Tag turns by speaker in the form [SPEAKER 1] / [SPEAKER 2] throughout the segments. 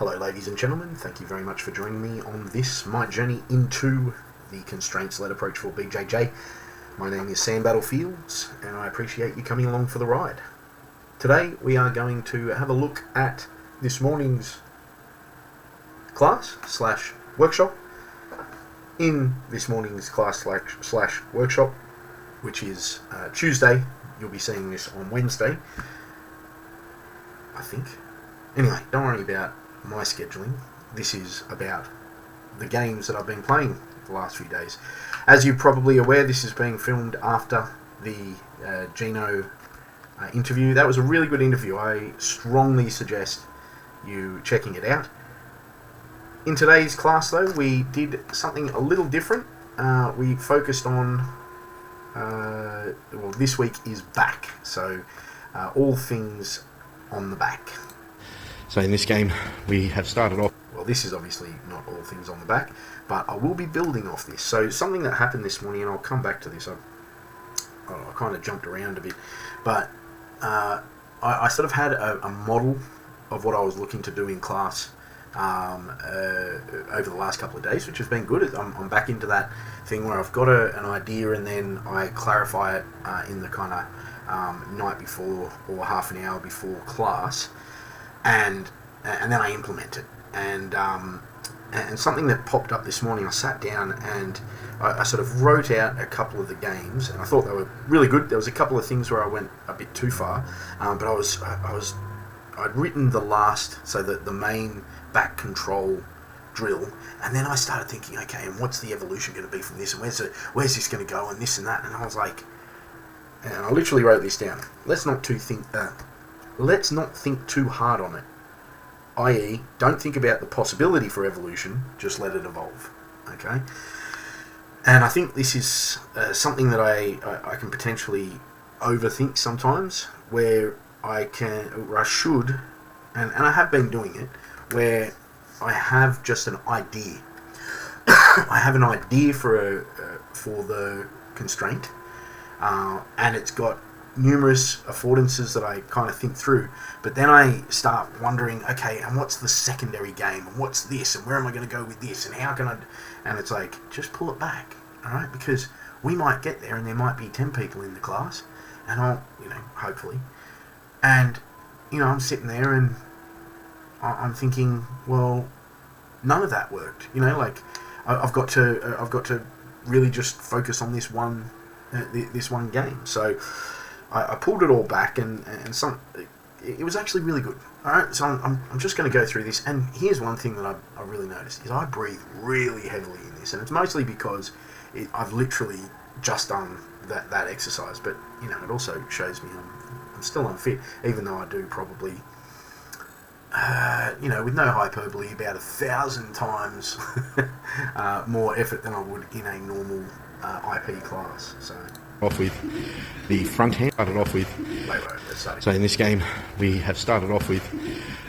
[SPEAKER 1] Hello ladies and gentlemen, thank you very much for joining me on this, my journey into the constraints-led approach for BJJ. My name is Sam Battlefields and I appreciate you coming along for the ride. Today we are going to have a look at this morning's class slash workshop. In this morning's class slash workshop, which is Tuesday, you'll be seeing this on Wednesday, I think. Anyway, don't worry about my scheduling. This is about the games that I've been playing the last few days. As you're probably aware, this is being filmed after the Gino interview. That was a really good interview. I strongly suggest you checking it out. In today's class though, we did something a little different. We focused on, well, this week is back, so all things on the back. So in this game we have started off, well, this is obviously not all things on the back, but I will be building off this. So something that happened this morning, and I'll come back to this, I kind of jumped around a bit, but I sort of had a model of what I was looking to do in class over the last couple of days, which has been good. I'm back into that thing where I've got an idea and then I clarify it in the kind of night before or half an hour before class, and then I implement it. And something that popped up this morning, I sat down and I sort of wrote out a couple of the games, and I thought they were really good. There was a couple of things where I went a bit too far, but I'd written the last, so that the main back control drill, and then I started thinking, okay, and what's the evolution going to be from this, and where's this going to go, and this and that, and I was like, and I literally wrote this down. Let's not think too hard on it. I.e., don't think about the possibility for evolution, just let it evolve. Okay? And I think this is something that I can potentially overthink sometimes, where I should, and I have been doing it, where I have just an idea. I have an idea for the constraint, and it's got numerous affordances that I kind of think through, but then I start wondering, okay, and what's the secondary game, and what's this, and where am I going to go with this, and how can I, and it's like, just pull it back, alright, because we might get there and there might be 10 people in the class, and I'll, hopefully, and, I'm sitting there and I'm thinking, well, none of that worked, like, I've got to really just focus on this one game, so I pulled it all back, and it was actually really good. Alright, so I'm just going to go through this, and here's one thing that I really noticed, is I breathe really heavily in this, and it's mostly because I've literally just done that exercise, but, it also shows me I'm still unfit, even though I do probably, with no hyperbole, about 1,000 times more effort than I would in a normal IP class, so... Off with the front hand. So in this game we have started off with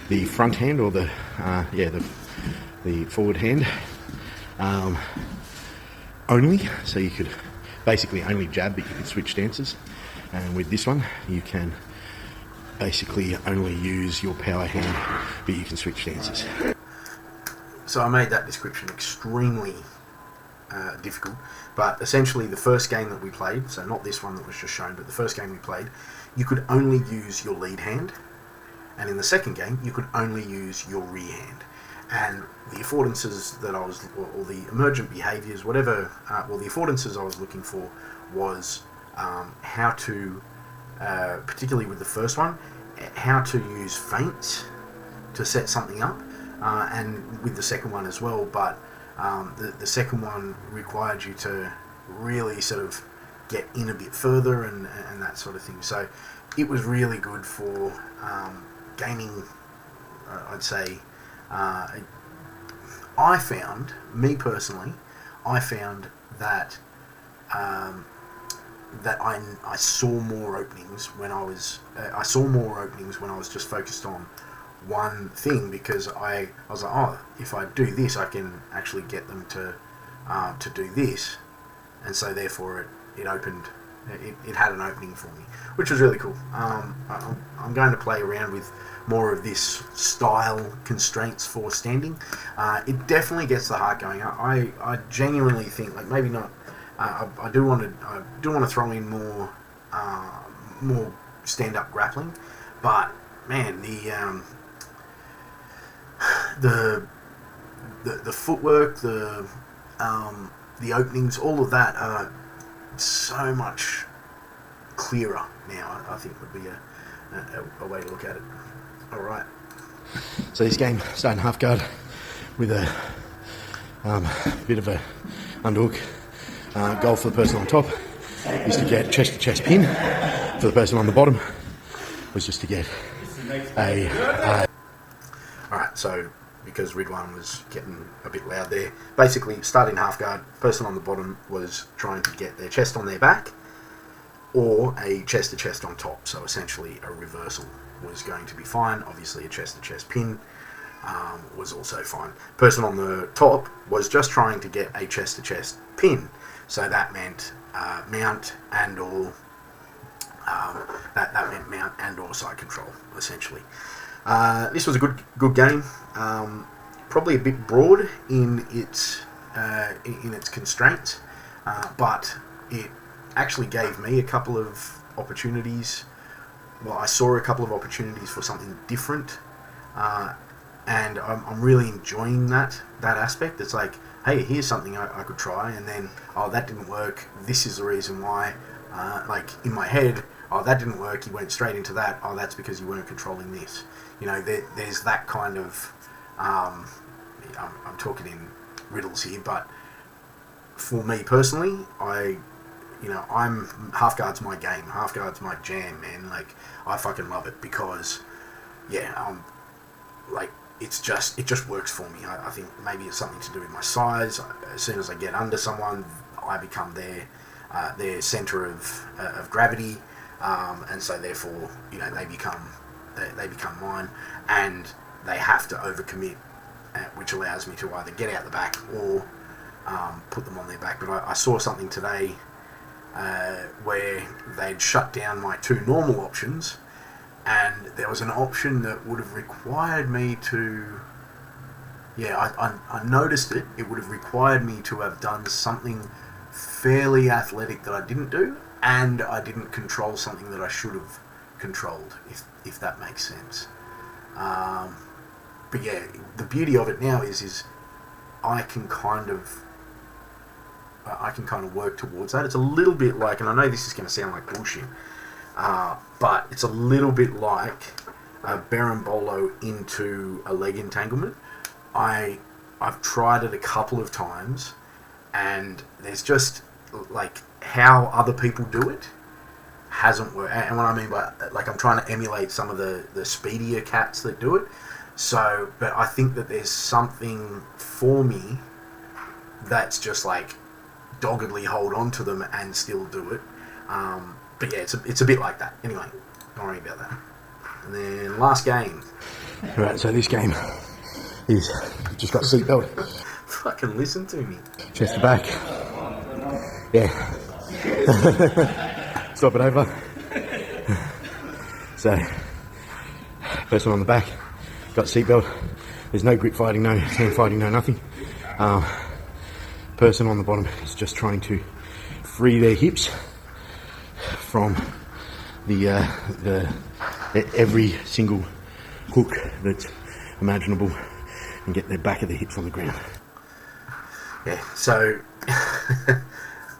[SPEAKER 1] the front hand, or the forward hand only. So you could basically only jab, but you can switch stances. And with this one, you can basically only use your power hand, but you can switch stances. So I made that description extremely difficult, but essentially the first game that we played, so not this one that was just shown, but the first game we played, you could only use your lead hand, and in the second game you could only use your rear hand. And the affordances that I was, or the emergent behaviours, whatever, the affordances I was looking for was how to, particularly with the first one, how to use feints to set something up, and with the second one as well, but the second one required you to really sort of get in a bit further and that sort of thing. So it was really good for gaining, I'd say, I found that I saw more openings when I was just focused on one thing, because I was like, oh, if I do this, I can actually get them to do this, and so therefore it opened it had an opening for me, which was really cool. I'm going to play around with more of this style constraints for standing. It definitely gets the heart going. I genuinely think, like, maybe not. I do want to throw in more stand-up grappling, but man, the footwork, the openings, all of that are so much clearer now. I think would be a way to look at it. All right.
[SPEAKER 2] So this game starting half guard with a bit of a underhook. Goal for the person on top is to get chest to chest pin. For the person on the bottom was just to get a.
[SPEAKER 1] All right. So because Ridwan was getting a bit loud there, basically starting half guard, person on the bottom was trying to get their chest on their back or a chest to chest on top. So essentially a reversal was going to be fine. Obviously a chest to chest pin was also fine. Person on the top was just trying to get a chest to chest pin. So that meant mount and or that meant mount and or side control, essentially. This was a good game. Probably a bit broad in its constraints, but it actually gave me a couple of opportunities. Well, I saw a couple of opportunities for something different, and I'm really enjoying that aspect. It's like, hey, here's something I could try, and then, oh, that didn't work. This is the reason why. Like in my head, oh, that didn't work. You went straight into that. Oh, that's because you weren't controlling this. You know, there's that kind of. I'm talking in riddles here, but for me personally, I'm half guard's my game. Half guard's my jam, man. Like, I fucking love it because, yeah, like it just works for me. I think maybe it's something to do with my size. As soon as I get under someone, I become their center of gravity, and so therefore, you know, they become mine, and they have to overcommit, which allows me to either get out the back or put them on their back. But I saw something today where they'd shut down my two normal options, and there was an option that would have required me to, I noticed it. It would have required me to have done something fairly athletic that I didn't do, and I didn't control something that I should have controlled, if that makes sense. But yeah, the beauty of it now is I can kind of work towards that. It's a little bit like, and I know this is going to sound like bullshit, but it's a little bit like a berimbolo into a leg entanglement. I've tried it a couple of times, and there's just like how other people do it hasn't worked. And what I mean by, like, I'm trying to emulate some of the speedier cats that do it. So, but I think that there's something for me that's just like doggedly hold on to them and still do it. But yeah, it's a bit like that. Anyway, don't worry about that. And then last game.
[SPEAKER 2] Right, so this game is just got seatbelt.
[SPEAKER 1] Fucking listen to me.
[SPEAKER 2] Chest to back. Yeah. Stop it over. So, person on the back, got seatbelt. There's no grip fighting, no hand fighting, no nothing. Person on the bottom is just trying to free their hips from the every single hook that's imaginable and get their back of the hips on the ground.
[SPEAKER 1] Yeah, so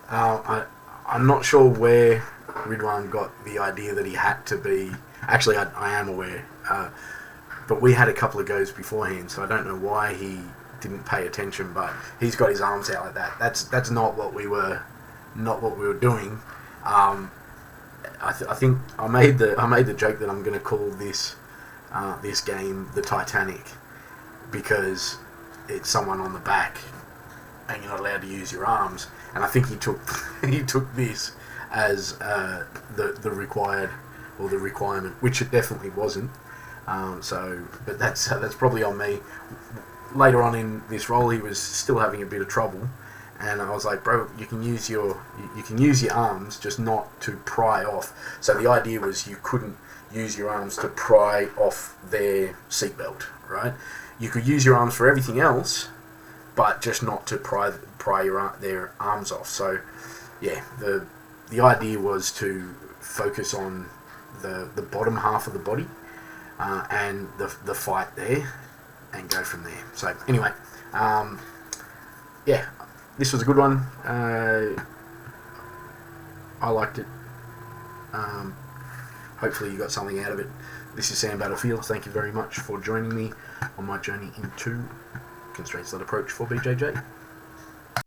[SPEAKER 1] I'm not sure where Ridwan got the idea that he had to be. Actually, I am aware, but we had a couple of goes beforehand, so I don't know why he didn't pay attention. But he's got his arms out like that. That's not what we were doing. I think I made the joke that I'm going to call this game the Titanic because it's someone on the back and you're not allowed to use your arms. And I think he took this as the required or the requirement, which it definitely wasn't. But that's probably on me. Later on in this role, he was still having a bit of trouble, And I was like, bro, you can use your arms, just not to pry off. So the idea was you couldn't use your arms to pry off their seatbelt, right? You could use your arms for everything else, but just not to pry their arms off. So yeah, the idea was to focus on the bottom half of the body and the fight there, and go from there. So anyway, yeah, this was a good one. I liked it. Hopefully you got something out of it. This is Sam Battlefield. Thank you very much for joining me on my journey into constraints-led approach for BJJ.